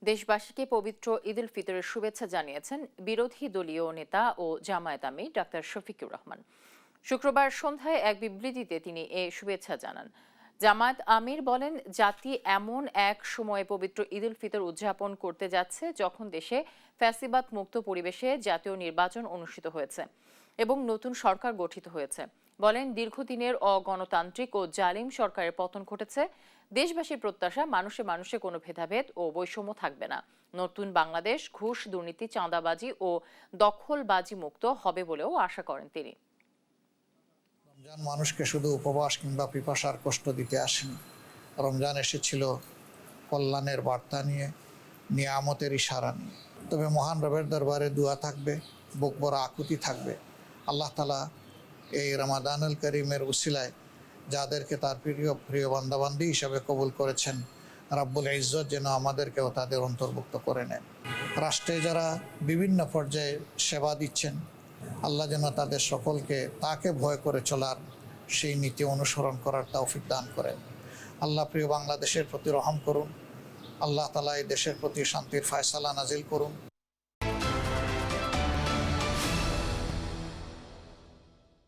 দেশবাসীকে পবিত্র ঈদ উল ফিতরের শুভেচ্ছা জানিয়েছেন বিরোধী দলীয় নেতা ও জামায়াত আমির ডাক্তার শফিকুর রহমান। শুক্রবার সন্ধ্যায় এক বিবৃতিতে তিনি এ শুভেচ্ছা জানান। জামায়াত আমির বলেন, জাতি এমন এক সময়ে পবিত্র ঈদ উল ফিতর উদযাপন করতে যাচ্ছে যখন দেশে ফ্যাসিবাদ মুক্ত পরিবেশে জাতীয় নির্বাচন অনুষ্ঠিত হয়েছে এবং নতুন সরকার গঠিত হয়েছে। বলেন, দীর্ঘদিনের অগণতান্ত্রিক ও জালিম সরকারের পতন ঘটেছে। দেশবাসীর প্রত্যাশা, মানুষে মানুষে কোনো ভেদাভেদ ও বৈষম্য থাকবে না। নতুন বাংলাদেশ ঘুষ, দুর্নীতি, চাঁদাবাজি ও দখলবাজি মুক্ত হবে বলেও আশা করেন তিনি। রমজান মানুষকে শুধু উপবাস কিংবা পিপাসার কষ্ট দিতে আসেনি। রমজান এসেছিল কল্যাণের বার্তা নিয়ে, নিয়ামতের ইশারা নিয়ে। তবে মহান রবের দরবারে দোয়া থাকবে, বুক ভরা আকুতি থাকবে। আল্লাহ তাআলা এই রমাদানুল করিমের উসিলায় যাদেরকে তার প্রিয় বান্দাবান্দি হিসাবে কবুল করেছেন, রাব্বুল ইজ্জত যেন আমাদেরকেও তাদের অন্তর্ভুক্ত করে নেন। রাষ্ট্রে যারা বিভিন্ন পর্যায়ে সেবা দিচ্ছেন, আল্লাহ যেন তাদের সকলকে তাকে ভয় করে চলার সেই নীতি অনুসরণ করার তৌফিক দান করেন। আল্লাহ প্রিয় বাংলাদেশের প্রতি রহম করুন। আল্লাহ তাআলা এই দেশের প্রতি শান্তির ফয়সালা নাজিল করুন।